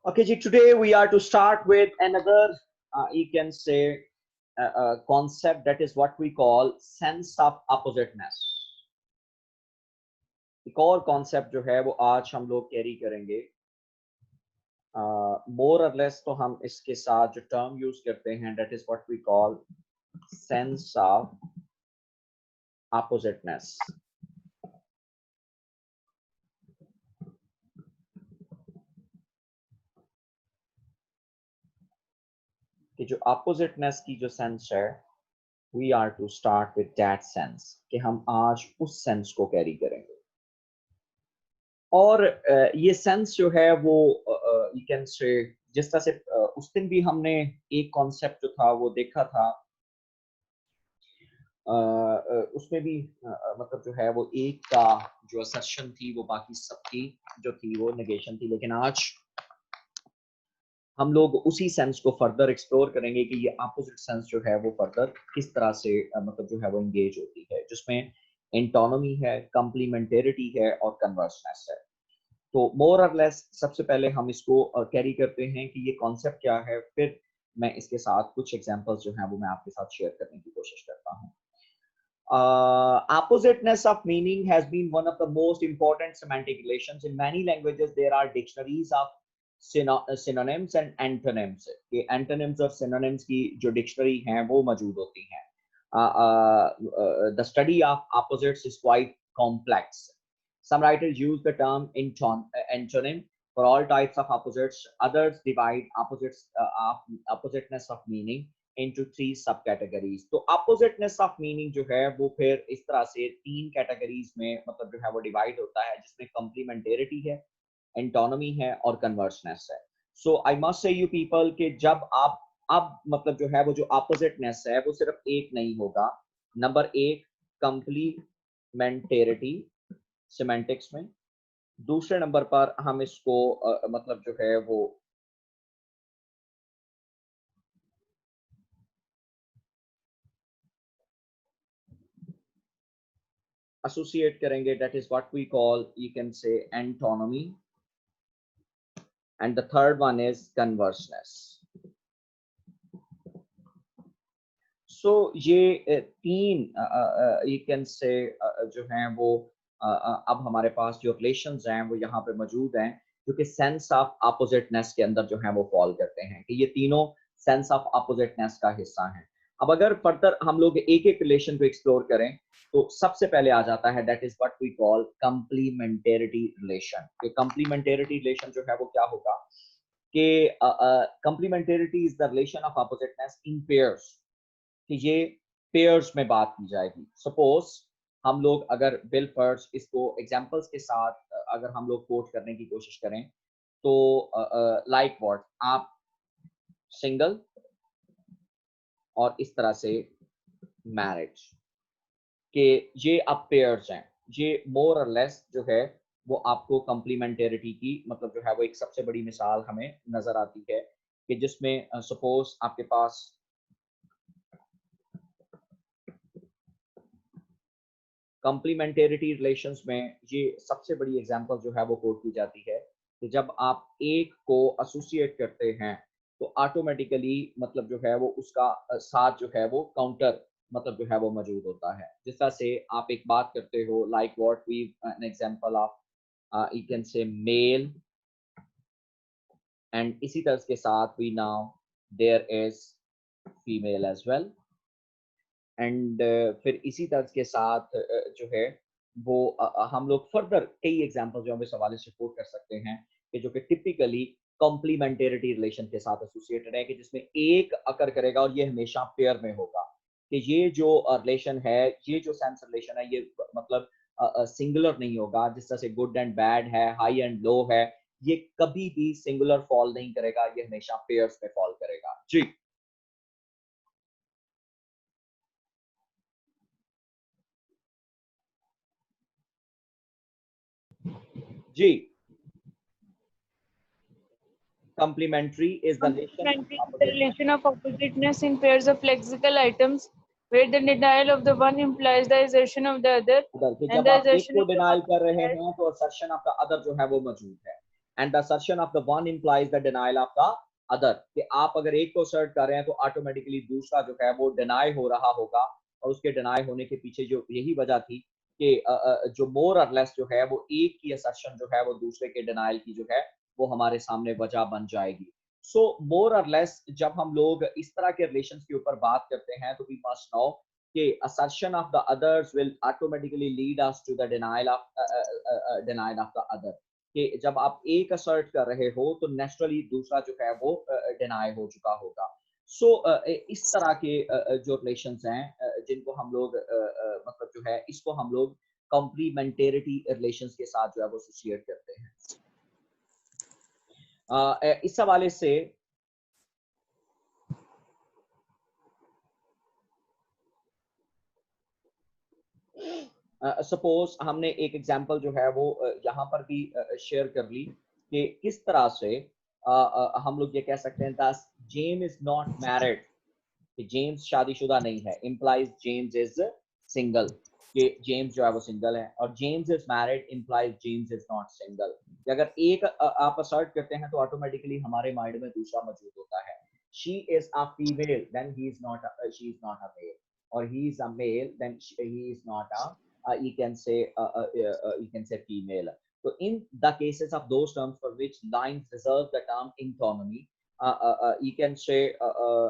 Okay, ji, today we are to start with another, you can say, concept that is what we call sense of oppositeness. एक और concept जो है वो आज हम लोग कैरी करेंगे. मोर और लेस तो हम इसके साथ जो टर्म यूज करते हैं that is what we call sense of oppositeness. कि जो oppositeness की जो सेंस है, we are to start with that sense कि हम आज उस सेंस को कैरी करेंगे. और ये सेंस जो है वो यू कैन से जिस तरह से उस दिन भी हमने एक कॉन्सेप्ट जो था वो देखा था, उसमें भी मतलब जो है वो एक का जो असर्शन थी वो बाकी सबकी जो थी वो नेगेशन थी. लेकिन आज हम लोग उसी सेंस को फर्दर एक्सप्लोर करेंगे कि ये अपोजिट सेंस जो है वो फर्दर किस तरह से मतलब जो है वो एंगेज होती है, जिसमें एंटोनमी है, कम्प्लीमेंटेरिटी है और कन्वर्सनेस है. तो मोर और लेस सबसे पहले हम इसको कैरी करते हैं कि ये कॉन्सेप्ट क्या है, फिर मैं इसके साथ कुछ एग्जांपल्स जो हैं वो मैं आपके साथ शेयर करने की कोशिश करता हूँ. Oppositeness of meaning has been one of the most important semantic relations. In many languages, there are dictionaries of synonyms and antonyms. ये antonyms और synonyms की जो dictionary हैं वो मौजूद होती हैं. The study of opposites is quite complex. Some writers use the term antonym for all types of opposites. Others divide oppositeness of meaning into three subcategories. तो oppositeness of meaning जो है वो फिर इस तरह से तीन कैटेगरीज में मतलब जो है वो डिवाइड होता है, जिसमें complementarity है, एंटोनमी है और कन्वर्सनेस है. So I must say you people कि जब आप अब मतलब जो है वो जो ऑपोजिटनेस है वो सिर्फ एक नहीं होगा. नंबर एक कंप्लीमेंटेरिटी सिमेंटिक्स में. दूसरे नंबर पर हम इसको मतलब जो है वो एसोसिएट करेंगे, that is what we call you can say antonymy. And the third one is converseness. सो ये तीन यू कैन से जो हैं वो अब हमारे पास जो रिलेशंस हैं वो यहाँ पे मौजूद हैं, जो कि सेंस ऑफ ऑपोजिटनेस के अंदर जो है वो फॉल करते हैं, कि ये तीनों सेंस ऑफ ऑपोजिटनेस का हिस्सा हैं. अब अगर फर्दर हम लोग एक एक रिलेशन को एक्सप्लोर करें तो सबसे पहले आ जाता है that is what we call complementarity relation. ये कंप्लीमेंटेरिटी रिलेशन जो है वो क्या होगा कि complementarity is the relation of oppositeness in pairs, कि ये पेयर्स में बात की जाएगी. सपोज हम लोग अगर बिल फर्ज इसको एग्जांपल्स के साथ अगर हम लोग कोट करने की कोशिश करें तो लाइक व्हाट, आप सिंगल और इस तरह से मैरिज के ये अब पेयर्स हैं. ये मोर और लेस जो है वो आपको कंप्लीमेंटेरिटी की मतलब जो है वो एक सबसे बड़ी मिसाल हमें नजर आती है, कि जिसमें सपोज आपके पास कंप्लीमेंटेरिटी रिलेशंस में ये सबसे बड़ी एग्जांपल जो है वो कोट की जाती है कि जब आप एक को एसोसिएट करते हैं तो ऑटोमेटिकली मतलब जो है वो उसका साथ जो है वो काउंटर मतलब जो है वो मौजूद होता है. जिस तरह से आप एक बात करते हो like what we an example of you can say male, and इसी तरह के साथ we now there is female as well. And फिर इसी तरह के साथ जो है वो हम लोग फर्दर कई एग्जांपल जो हम इस हवाले से कोट कर सकते हैं कि जो कि टिपिकली कॉम्प्लीमेंटेरिटी रिलेशन के साथ एसोसिएटेड है, कि जिसमें एक अकर करेगा और ये हमेशा पेयर में होगा. कि ये जो रिलेशन है, ये जो सेंस रिलेशन है, ये मतलब सिंगुलर नहीं होगा. जिस तरह से गुड एंड बैड है, हाई एंड लो है, ये कभी भी सिंगुलर फॉल नहीं करेगा, ये हमेशा पेयर्स में फॉल करेगा. जी जी. Complementary is the relation of Complementary is the opposite. relation of oppositeness in pairs of lexical items, where the denial of the one implies the assertion of the other, other कि and जब the आप एक assertion को of the denial one कर रहे implies हैं तो assertion of the other जो है वो मौजूद है. And the assertion of the one implies the denial of the other, कि आप अगर एक को असर्ट कर रहे हैं तो ऑटोमेटिकली दूसरा जो है वो डिनाई हो रहा होगा, और उसके डिनाई होने के पीछे जो यही वजह थी कि जो मोर और लेस जो है वो एक की असर्शन जो है वो दूसरे के डिनाइल की जो है वो हमारे सामने वजह बन जाएगी। सो मोर और लेस जब हम लोग इस तरह के रिलेशंस के ऊपर बात करते हैं तो वी मस्ट नो कि assertion of the others will automatically lead us to the denial of the other, कि जब आप एक असर्ट कर रहे हो तो नेचुरली दूसरा जो है वो डिनाई हो चुका होगा। सो इस तरह के जो रिलेशंस हैं जिनको हम लोग मतलब जो है इसको हम लोग कॉम्प्लीमेंटेरिटी रिलेशंस के साथ जो है वो एसोसिएट करते हैं। इस हवाले से सपोज हमने एक एग्जांपल जो है वो यहाँ पर भी शेयर कर ली कि किस तरह से हम लोग ये कह सकते हैं that James is not married, कि जेम्स शादीशुदा नहीं है, implies जेम्स इज सिंगल, कि जेम्स जो है वो सिंगल है, और James is married implies James is not single. अगर एक आप असर्ट करते हैं तो ऑटोमेटिकली हमारे माइंड में दूसरा मौजूद होता है। She is a female then he is not, she is not a male, or he is a male then he is not a you can say female. So in the cases of those terms for which lines reserve the term autonomy, you can say uh,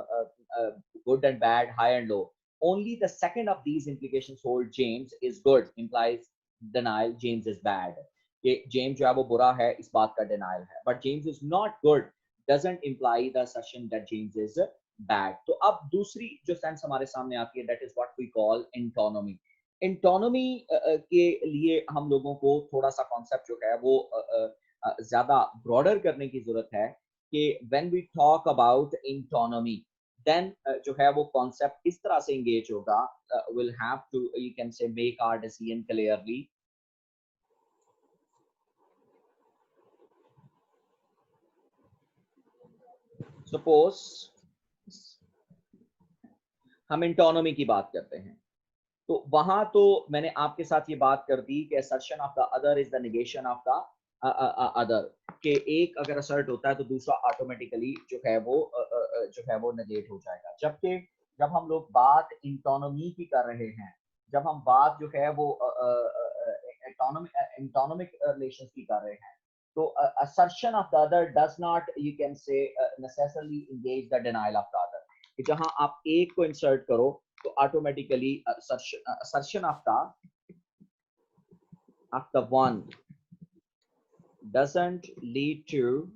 good and bad, high and low, only the second of these implications hold James is good implies denial James is bad, कि James जो है वो बुरा है इस बात का denial है, but James is not good doesn't imply the assertion that James is bad. तो अब दूसरी जो सेंस हमारे सामने आती है that is what we call antonomy. एंटोनोमी के लिए हम लोगों को थोड़ा सा कॉन्सेप्ट जो है वो ज्यादा ब्रॉडर करने की जरूरत है कि when we talk about autonomy then जो है वो कॉन्सेप्ट इस तरह से एंगेज होगा, will have to you can say make our decision clearly. Suppose हम एंटोनोमी की बात करते हैं तो वहां तो मैंने आपके साथ ये बात कर दी कि assertion of the other is the negation of the other, कि एक अगर असर्ट होता है तो दूसरा ऑटोमेटिकली जो है वो जो है वो नेगेट हो जाएगा। जबकि जब हम लोग बात इंटोनोमी की कर रहे हैं, जब हम बात जो है वो एंटोनोमिक रिलेशंस की कर रहे हैं, तो assertion of the other does not you can say necessarily engage the denial of the other, कि जहां आप एक को इंसर्ट करो तो automatically assertion of the one doesn't lead to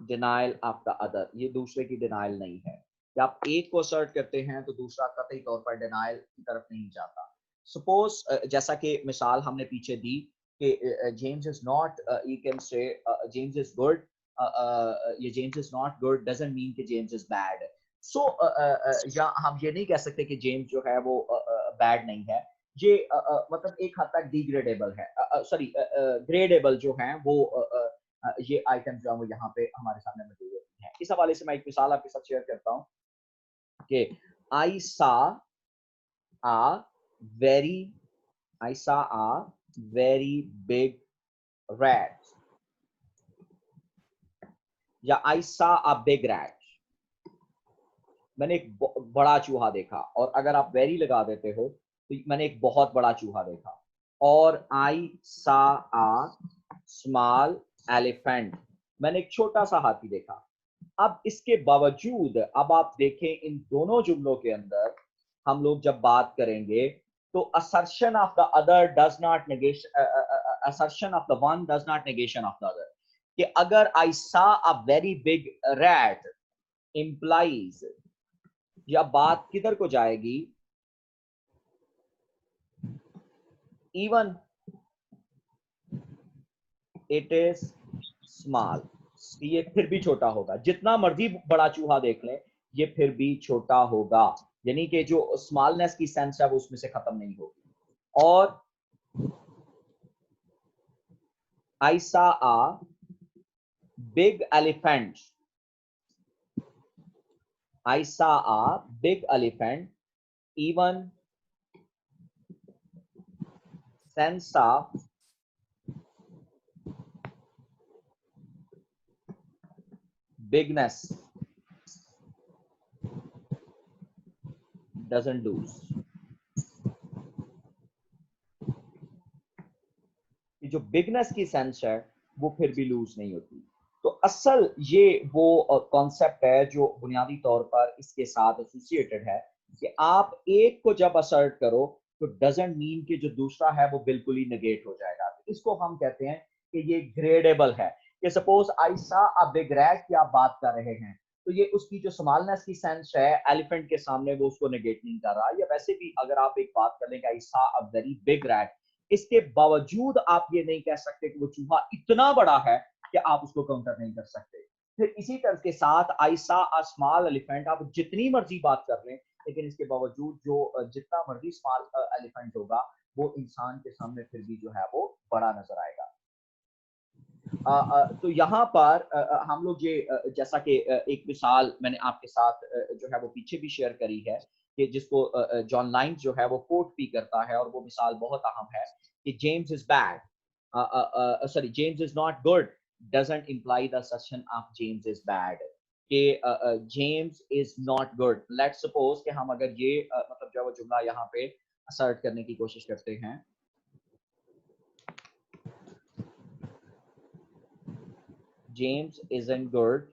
denial of the other, ये दूसरे की डिनाइल नहीं है। जब आप एक को असर्ट करते हैं तो दूसरा कतई तौर पर डिनाइल की तरफ नहीं जाता। सपोज जैसा कि मिसाल हमने पीछे दी कि James is not you can say James is good, ये James is not good doesn't mean कि जेम्स इज बैड। सो या हम ये नहीं कह सकते कि जेम्स जो है वो बैड नहीं है, ये मतलब एक हद तक डिग्रेडेबल है, सॉरी ग्रेडेबल जो है वो ये आइटम जो है वो यहाँ पे हमारे सामने मौजूद होती हैं। इस हवाले से मैं एक मिसाल आपके साथ शेयर करता हूँ कि I saw a very I saw a very big rat, या I saw a big rat, मैंने एक बड़ा चूहा देखा, और अगर आप वेरी लगा देते हो तो मैंने एक बहुत बड़ा चूहा देखा। और I saw a small elephant, मैंने एक छोटा सा हाथी देखा। अब इसके बावजूद अब आप देखें इन दोनों जुमलों के अंदर हम लोग जब बात करेंगे तो assertion of the other does not negation assertion of the one does not negation of the other, कि अगर I saw a very big rat implies, या बात किधर को जाएगी, even it is small, ये फिर भी छोटा होगा। जितना मर्जी बड़ा चूहा देख लें ये फिर भी छोटा होगा, यानी कि जो स्मॉलनेस की सेंस है वो उसमें से खत्म नहीं होगी। और I saw a big elephant, I saw a big elephant, even sense of bigness doesn't lose, जो बिगनेस की सेंस है वो फिर भी लूज नहीं होती। तो असल ये वो कॉन्सेप्ट है जो बुनियादी तौर पर इसके साथ एसोसिएटेड है कि आप एक को जब असर्ट करो तो डजंट मीन कि जो दूसरा है वो बिल्कुल ही नेगेट हो जाएगा। तो इसको हम कहते हैं कि ये ग्रेडेबल है। कि सपोज आई सा अ बिग रैट की आप बात कर रहे हैं, तो ये उसकी जो स्मॉलनेस की सेंस है एलिफेंट के सामने वो उसको नेगेट नहीं कर रहा। या वैसे भी अगर आप एक बात कर लेंगे आई सा अ वेरी बिग रैट, इसके बावजूद आप ये नहीं कह सकते कि वो चूहा इतना बड़ा है कि आप उसको काउंटर नहीं कर सकते। फिर इसी तरह के साथ आई सा अ स्मॉल एलिफेंट, आप जितनी मर्जी बात कर लें लेकिन इसके बावजूद जो जितना मर्जी स्मॉल एलिफेंट होगा वो इंसान के सामने फिर भी जो है वो बड़ा नजर आएगा। तो यहाँ पर हम लोग ये जैसा कि एक मिसाल मैंने आपके साथ जो है वो पीछे भी शेयर करी है कि जिसको जॉन लाइंस जो है वो कोट भी करता है और वो मिसाल बहुत अहम है कि James is bad, sorry James is not good doesn't imply the assertion of James is bad. कि James is not good, let's suppose कि हम अगर ये मतलब जो वो जुमला यहाँ पे असर्ट करने की कोशिश करते हैं, जेम्स इजंट गुड,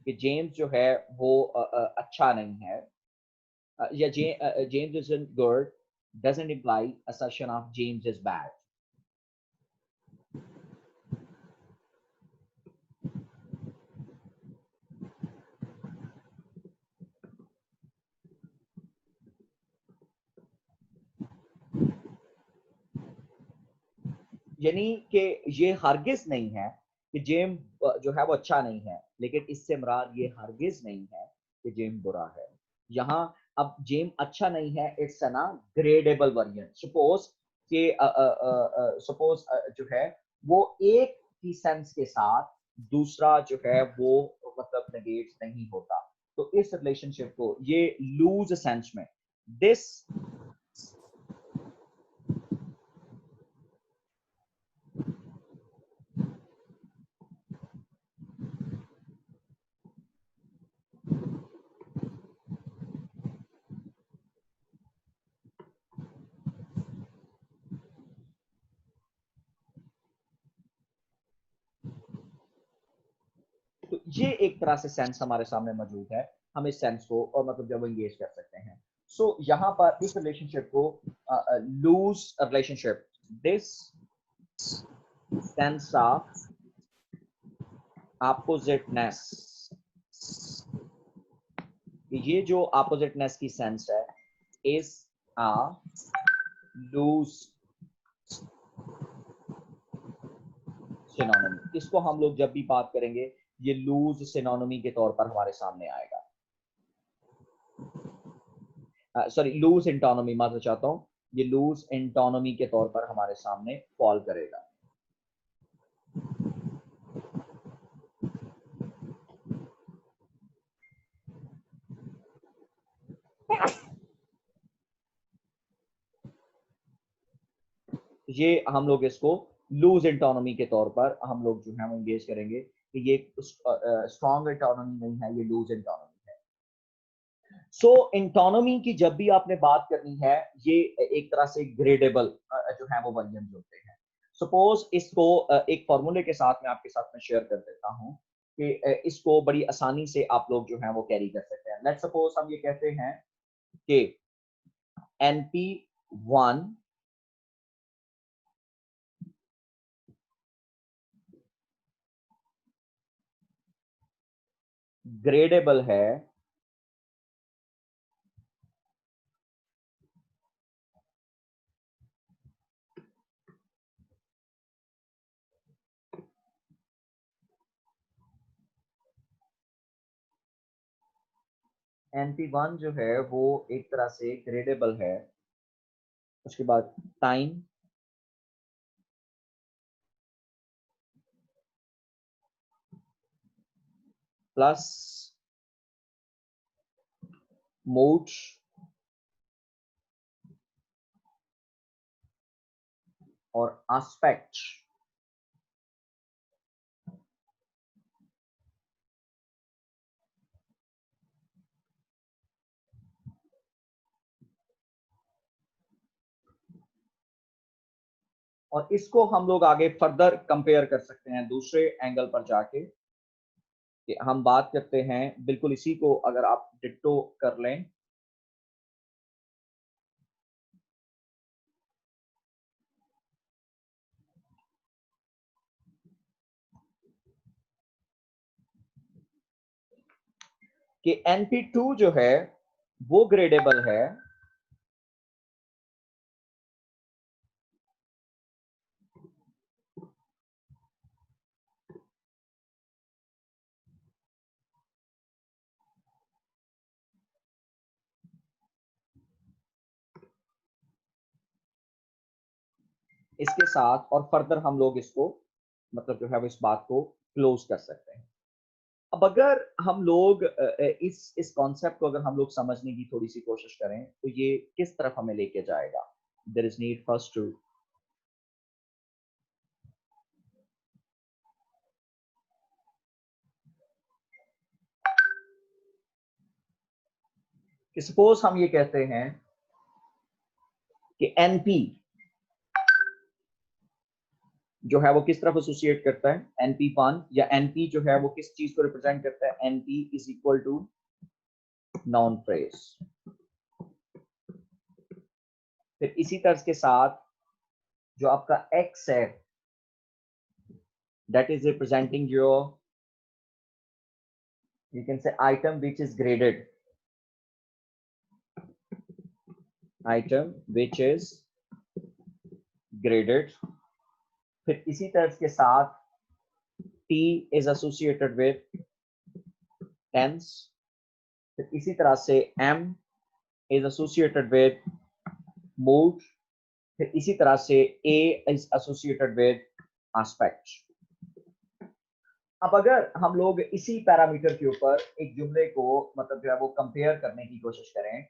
कि जेम्स जो है वो अच्छा नहीं है, या James isn't good doesn't imply assertion of James is bad. यानी कि ये हरगिज नहीं है कि जेम जो है वो अच्छा नहीं है, लेकिन इससे मुराद ये हरगिज नहीं है कि जेम बुरा है। यहाँ अब जेम अच्छा नहीं है, इट्स ना ग्रेडेबल वेरिएंट। सपोज कि सपोज जो है वो एक की सेंस के साथ दूसरा जो है वो मतलब नेगेट नहीं होता। तो इस रिलेशनशिप को ये लूज सेंस में दिस, तो ये एक तरह से सेंस हमारे सामने मौजूद है। हम इस सेंस को और मतलब जब एंगेज कर सकते हैं। सो यहाँ पर इस रिलेशनशिप को loose relationship, this sense of oppositeness, ये जो अपोजिटनेस की सेंस है इज अ लूज सिनोनिमी। इसको हम लोग जब भी बात करेंगे ये लूज सिनोनिमी के तौर पर हमारे सामने आएगा। सॉरी लूज इंटोनोमी मात्र चाहता हूं, ये लूज इंटोनोमी के तौर पर हमारे सामने फॉल करेगा। ये हम लोग इसको लूज इंटोनोमी के तौर पर हम लोग जो है वो एंगेज करेंगे कि ये स्ट्रॉन्ग इंटोनोमी नहीं है, ये लूज इंटोनोमी है। सो इंटोनोमी की जब भी आपने बात करनी है ये एक तरह से ग्रेडेबल जो है वो वेरिएंट होते हैं। सपोज इसको एक फॉर्मूले के साथ मैं आपके साथ में शेयर कर देता हूं कि इसको बड़ी आसानी से आप लोग जो है वो कैरी कर सकते हैं। लेट्स सपोज हम ये कहते हैं कि NP1 ग्रेडेबल है NP1 जो है वो एक तरह से ग्रेडेबल है। उसके बाद टाइम प्लस मूड और एस्पेक्ट और इसको हम लोग आगे फर्दर कंपेयर कर सकते हैं दूसरे एंगल पर जाके, कि हम बात करते हैं बिल्कुल इसी को अगर आप डिट्टो कर लें, कि NP2 जो है वो ग्रेडेबल है इसके साथ, और फर्दर हम लोग इसको मतलब जो है वो इस बात को क्लोज कर सकते हैं। अब अगर हम लोग इस कॉन्सेप्ट को अगर हम लोग समझने की थोड़ी सी कोशिश करें तो ये किस तरफ हमें लेके जाएगा। There is need first to कि सपोज हम ये कहते हैं कि NP जो है वो किस तरफ एसोसिएट करता है, NP1, या NP जो है वो किस चीज को रिप्रेजेंट करता है, NP is equal to noun phrase. फिर इसी तरह के साथ जो आपका X है that is representing your, you can say, item which is graded, item which is graded। फिर इसी तरह के साथ T is associated with tens। फिर इसी तरह से M is associated with mood। फिर इसी तरह से A is associated with aspect। अब अगर हम लोग इसी पैरामीटर के ऊपर एक जुमले को मतलब जो है वो कंपेयर करने की कोशिश करें,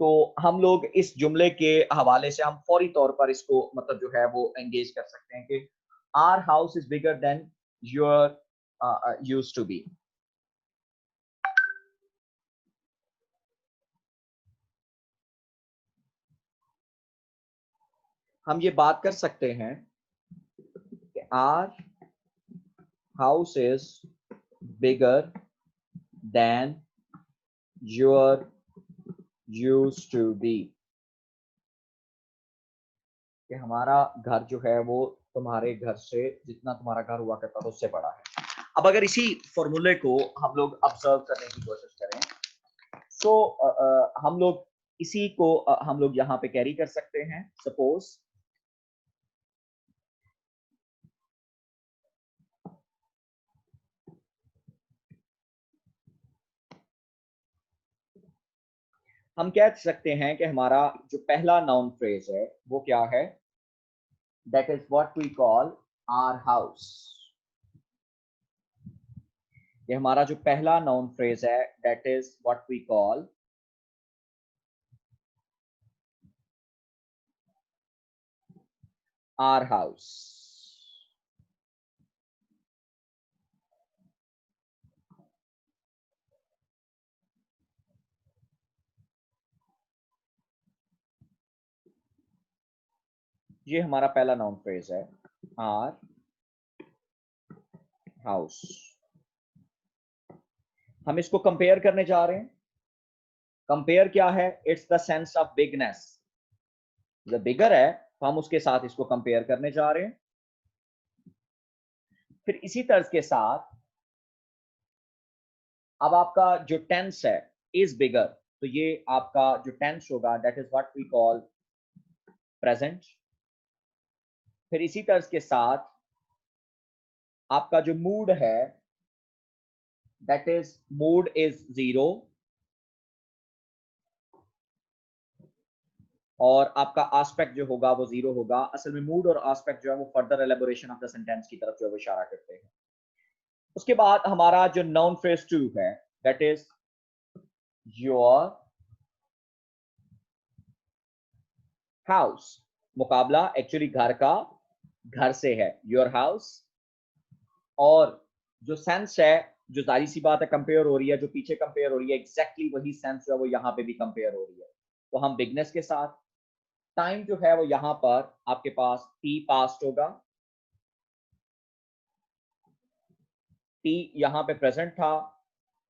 तो हम लोग इस जुमले के हवाले से हम फौरी तौर पर इसको मतलब जो है वो एंगेज कर सकते हैं कि our house is bigger than your used to be. हम ये बात कर सकते हैं कि our house is bigger than your used to be, कि हमारा घर जो है वो तुम्हारे घर से, जितना तुम्हारा घर हुआ करता था उससे बड़ा है। अब अगर इसी फॉर्मूले को हम लोग ऑब्जर्व करने की कोशिश करें, सो हम लोग इसी को हम लोग यहाँ पे कैरी कर सकते हैं। सपोज हम कह सकते हैं कि हमारा जो पहला नाउन फ्रेज है वो क्या है, that is what we call our house. ये हमारा जो पहला नाउन फ्रेज है that is what we call our house. ये हमारा पहला नाउन फ्रेज है, आवर हाउस। हम इसको कंपेयर करने जा रहे हैं। कंपेयर क्या है, it's the sense of bigness. जब बिगर है तो हम उसके साथ इसको कंपेयर करने जा रहे हैं। फिर इसी तर्ज के साथ अब आपका जो टेंस है इज बिगर, तो ये आपका जो टेंस होगा that is what we call present. फिर इसी तर्ज के साथ आपका जो मूड है दैट इज मूड इज 0, और आपका आस्पेक्ट जो होगा वो 0 होगा। असल में मूड और आस्पेक्ट जो है वो further elaboration of the sentence की तरफ जो है वो इशारा करते हैं। उसके बाद हमारा जो नाउन फ्रेज 2 है दैट इज योर हाउस। मुकाबला एक्चुअली घर का, घर से है, योर हाउस। और जो सेंस है, जो जारी सी बात है कंपेयर हो रही है, जो पीछे कंपेयर हो रही है, एग्जैक्टली वही सेंस जो है वो यहाँ पे भी कंपेयर हो रही है। तो हम बिगनेस के साथ, टाइम जो है वो यहाँ पर आपके पास टी पास्ट होगा, टी यहाँ पे प्रेजेंट था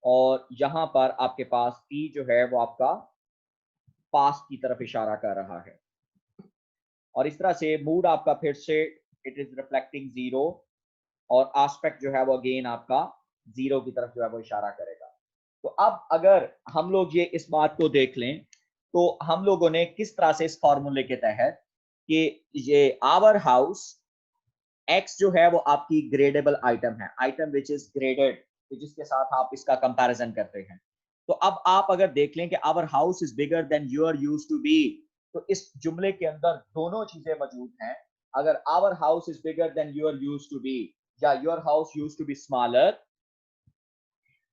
और यहाँ पर आपके पास टी जो है वो आपका पास्ट की तरफ इशारा कर रहा है और इस तरह से मूड आपका फिर से इट इज रिफ्लेक्टिंग जीरो और एस्पेक्ट जो है वो अगेन आपका जीरो की तरफ जो है वो इशारा करेगा। तो अब अगर हम लोग ये इस बात को देख लें तो हम लोगों ने किस तरह से इस फॉर्मूले के तहत कि ये आवर हाउस एक्स जो है वो आपकी ग्रेडेबल आइटम है, आइटम विच इज ग्रेडेड, जिसके साथ आप इसका कंपैरिजन करते हैं। तो अब आप अगर देख लें कि our house is bigger then your use to be, तो इस जुमले के अंदर दोनों चीजें मौजूद हैं। अगर our house is bigger then your use to be या your house use to be smaller,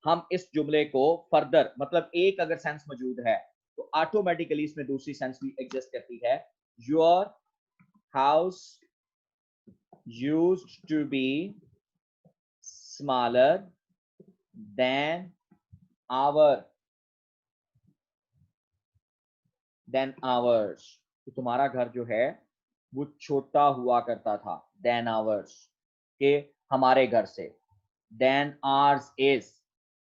हम इस जुमले को फर्दर मतलब एक अगर सेंस मौजूद है तो ऑटोमेटिकली इसमें दूसरी सेंस भी एग्जिस्ट करती है। Your house used to be smaller than our than ours, तो तुम्हारा घर जो है वो छोटा हुआ करता था देन आवर्स के हमारे घर से, देन आर्स इज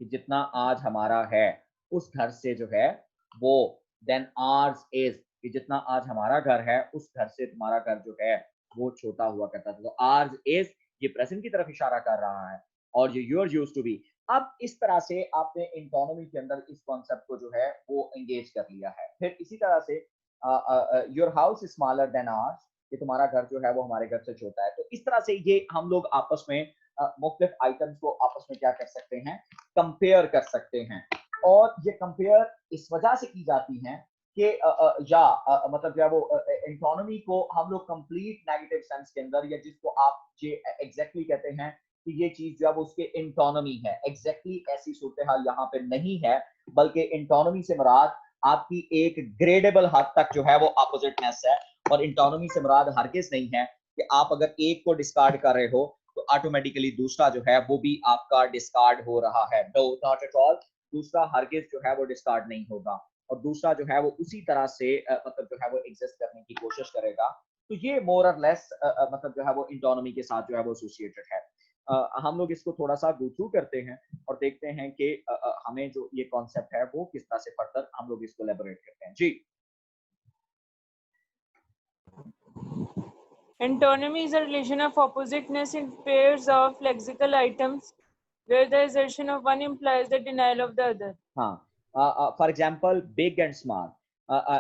कि जितना आज हमारा है उस घर से जो है वो, देन आर्स इज कि जितना आज हमारा घर है उस घर से तुम्हारा घर जो है वो छोटा हुआ करता था। तो आर्स इज ये प्रेजेंट की तरफ इशारा कर रहा है और ये योर यूज्ड टू बी। अब इस तरह से आपने इंटोनमी के अंदर इस कॉन्सेप्ट को जो है वो एंगेज कर लिया है। फिर इसी तरह से your house is smaller than hours, कि तुम्हारा घर जो है वो हमारे घर से छोटा है। तो इस तरह से ये हम लोग आपस में मुख्तलिफ आइटम्स को आपस में क्या कर सकते हैं, कंपेयर कर सकते हैं। और ये कंपेयर इस वजह से की जाती है कि मतलब जो है वो इकोनॉमी को हम लोग कंप्लीट नेगेटिव सेंस के अंदर, या जिसको आप ये एग्जैक्टली कहते हैं कि ये चीज जो है वो उसके इंटोनमी है, एग्जैक्टली ऐसी सूरत हाल यहाँ पे नहीं है, बल्कि इंटोनमी से मुराद आपकी एक ग्रेडेबल हद तक जो है वो अपोजिटनेस है। और इंटोनमी से मुराद हरगिज नहीं है कि आप अगर एक को डिस्कार्ड कर रहे हो तो ऑटोमेटिकली दूसरा जो है वो भी आपका डिस्कार्ड हो रहा है। नो, नॉट एट ऑल, दूसरा हरगिज जो है वो डिस्कार्ड नहीं होगा और दूसरा जो है वो उसी तरह से मतलब जो है वो एग्जिस्ट करने की कोशिश करेगा। तो ये मोर और लेस मतलब जो है वो इंटोनमी के साथ जो है वो एसोसिएटेड है। हम लोग इसको थोड़ा सा गो थ्रू करते हैं और देखते हैं कि हमें जो ये कॉन्सेप्ट है वो किस तरह से फर्दर हम लोग इसको एलैबोरेट करते हैं। जी, Antonymy is a relation of oppositeness in pairs of lexical items where the assertion of one implies the denial of the other. हाँ, for example big and small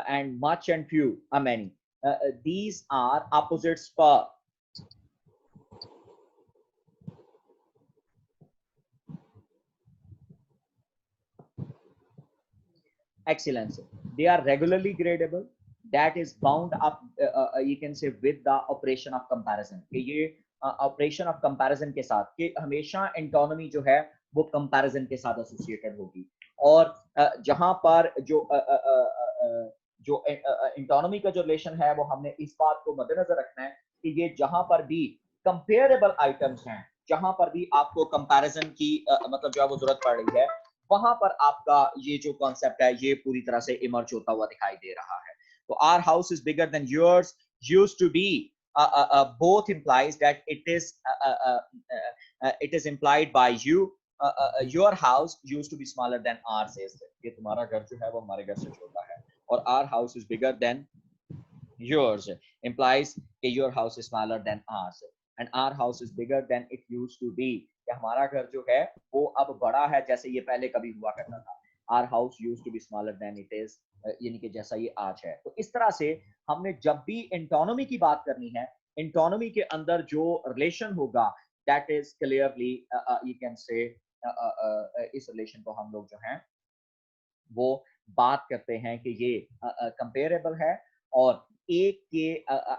and much and few are many. These are opposites for excellence. They are regularly gradable. That is bound up, you can say, with the operation of comparison. कि ये operation of comparison के साथ, कि हमेशा एंटोनमी जो है वो comparison के साथ एसोसिएटेड होगी। और जहां पर जो एंटोनमी का जो रिलेशन है वो हमने इस बात को मद्देनजर रखना है कि ये जहां पर भी कंपेरेबल आइटम्स हैं, जहां पर भी आपको कंपैरिजन की मतलब जो है वो जरूरत पड़ रही है, वहां पर आपका ये जो कॉन्सेप्ट है ये पूरी तरह से इमर्ज होता हुआ दिखाई दे रहा है। तो our house is bigger than yours used to be, both implies that it is implied by you, your house used to be smaller than ours is, कि तुम्हारा घर जो है वो हमारे घर से छोटा है। और our house is bigger than yours implies कि your house is smaller than ours and our house is bigger than it used to be, कि हमारा घर जो है वो अब बड़ा है जैसे ये पहले कभी हुआ करता था। Our house used to be smaller than it is, यानी कि जैसा ये आज है। तो इस तरह से हमने जब भी इंटोनमी की बात करनी है, इंटोनमी के अंदर जो रिलेशन होगा that is clearly you can से, इस रिलेशन को हम लोग जो है वो बात करते हैं कि ये कंपेरेबल है और एक के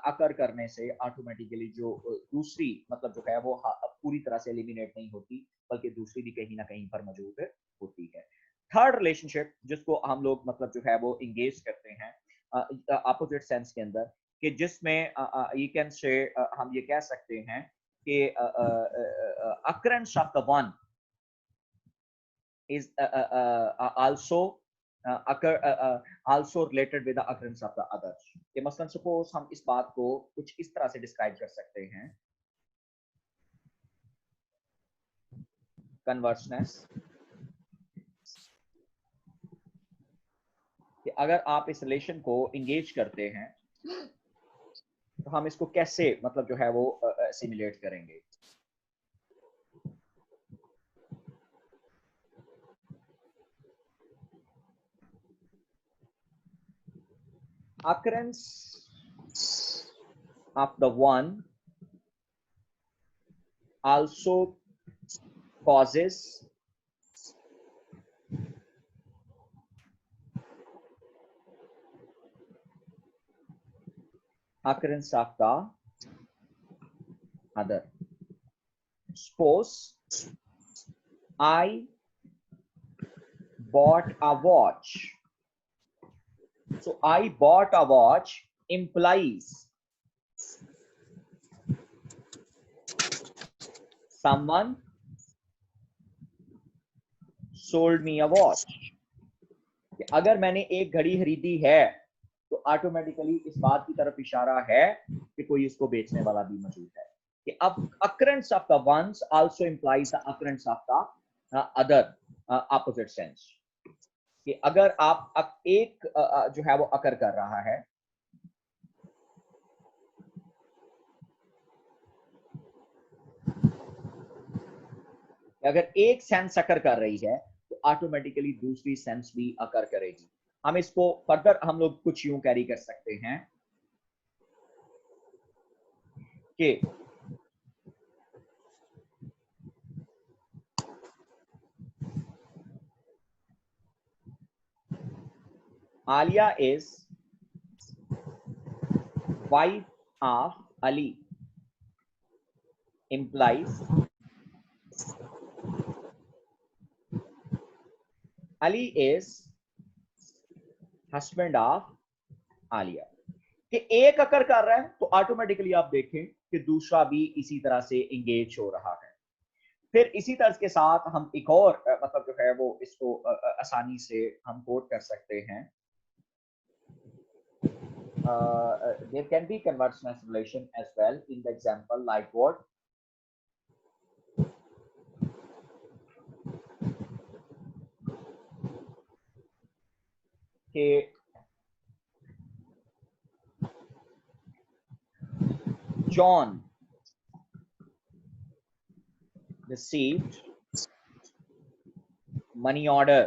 अकर करने से ऑटोमेटिकली जो दूसरी मतलब जो है वो पूरी तरह से एलिमिनेट नहीं होती, बल्कि दूसरी भी कहीं ना कहीं पर मौजूद होती है। थर्ड रिलेशनशिप जिसको हम लोग मतलब जो है वो इंगेज करते हैं अपोजिट सेंस के अंदर, कि जिसमें यू कैन से हम ये कह सकते हैं कि occurrence of the one is also occur also related with the occurrence of the other. कि मसलन सपोज हम इस बात को कुछ इस तरह से डिस्क्राइब कर सकते हैं, कन्वर्सनेस, कि अगर आप इस रिलेशन को इंगेज करते हैं तो हम इसको कैसे मतलब जो है वो सिमुलेट करेंगे। Occurrence of the one also causes occurrence of the other. Suppose I bought a watch. So I bought a watch implies someone sold me a watch. कि अगर मैंने एक घड़ी खरीदी है तो ऑटोमेटिकली इस बात की तरफ इशारा है कि कोई इसको बेचने वाला भी मौजूद है। कि अब occurrence of the ones also implies the occurrence of the other opposite sense. कि अगर आप एक जो है वो अकर कर रहा है, अगर एक सेंस अकर कर रही है तो ऑटोमेटिकली दूसरी सेंस भी अकर करेगी। हम इसको फर्दर हम लोग कुछ यूं कैरी कर सकते हैं कि Alia is wife of Ali implies Ali is husband of Alia। कि एक अकर कर रहा है तो ऑटोमेटिकली आप देखें कि दूसरा भी इसी तरह से इंगेज हो रहा है। फिर इसी तर्ज के साथ हम एक और मतलब जो है वो इसको आसानी से हम कोट कर सकते हैं। There can be convergence relation as well in the example like what? कि John received money order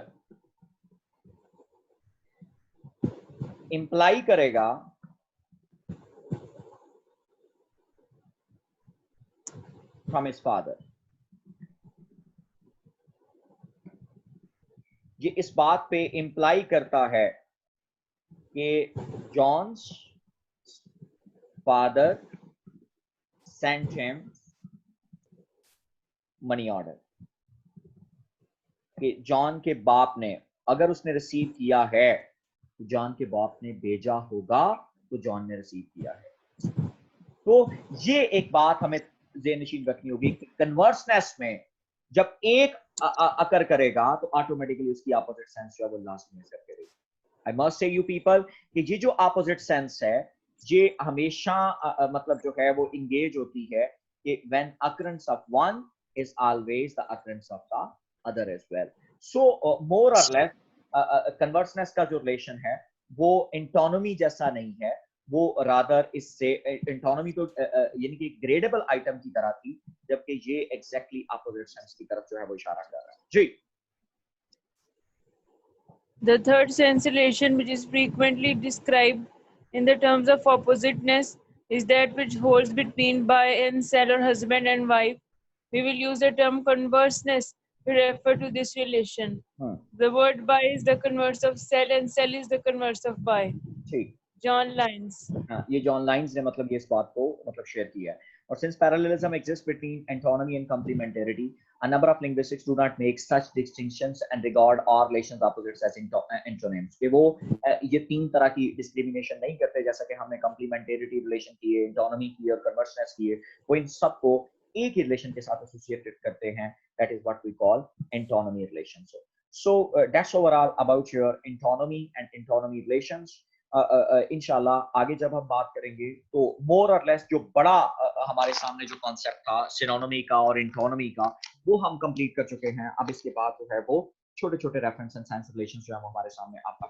imply करेगा from his father। ये इस बात पे imply करता है कि John's father sent him money order। कि जॉन के बाप ने अगर उसने रिसीव किया है तो जॉन के बाप ने भेजा होगा तो जॉन ने रिसीव किया है। तो ये एक बात हमें ज़हन-नशीन रखनी होगी कि कन्वर्सनेस में जब एक अकर करेगा तो ऑटोमेटिकली उसकी अपोजिट सेंस जो है वो लास्ट में असर करेगी। आई मस्ट से यू पीपल कि ये जो अपोजिट सेंस है ये हमेशा मतलब जो है वो इंगेज होती है कि when occurrence of one is always the occurrence of the other as well. So more और लेस कन्वर्सनेस का जो रिलेशन है वो एंटोनमी जैसा नहीं है, वो रादर इससे एंटोनमी तो यानी कि ग्रेडेबल आइटम की तरह थी, जबकि ये एग्जैक्टली अपोजिट सेंस की तरफ जो है वो इशारा कर रहा है। जी। The third sense relation, which is frequently described in the terms of oppositeness, is that which holds between buy and sell or husband and wife. We will use the term converseness to refer to this relation. The word buy is the converse of sell and sell is the converse of buy. ठीक। John Lyons। ये John lines ने मतलब ये इस बात को मतलब share किया है। और since parallelism exists between antonymy and complementarity, a number of linguists do not make such distinctions and regard all relations opposites as antonyms। कि वो ये तीन तरह की डिस्क्रिमिनेशन नहीं करते, जैसा कि हमने complementarity रिलेशन की है, antonymy की और converseness की है, वो इन सबको एक ही रिलेशन के साथ एसोसिएटेड करते हैं। That is what we call antonymy relations। So that's overall about your antonomy and antonymy relations. इंशाल्लाह आगे जब हम बात करेंगे तो मोर और लेस जो बड़ा हमारे सामने जो कॉन्सेप्ट था सिनोनिमी का और एंटोनमी का वो हम कंप्लीट कर चुके हैं. अब इसके बाद जो है वो छोटे-छोटे रेफरेंस एंड सेंस रिलेशंस जो है वो हमारे सामने आपका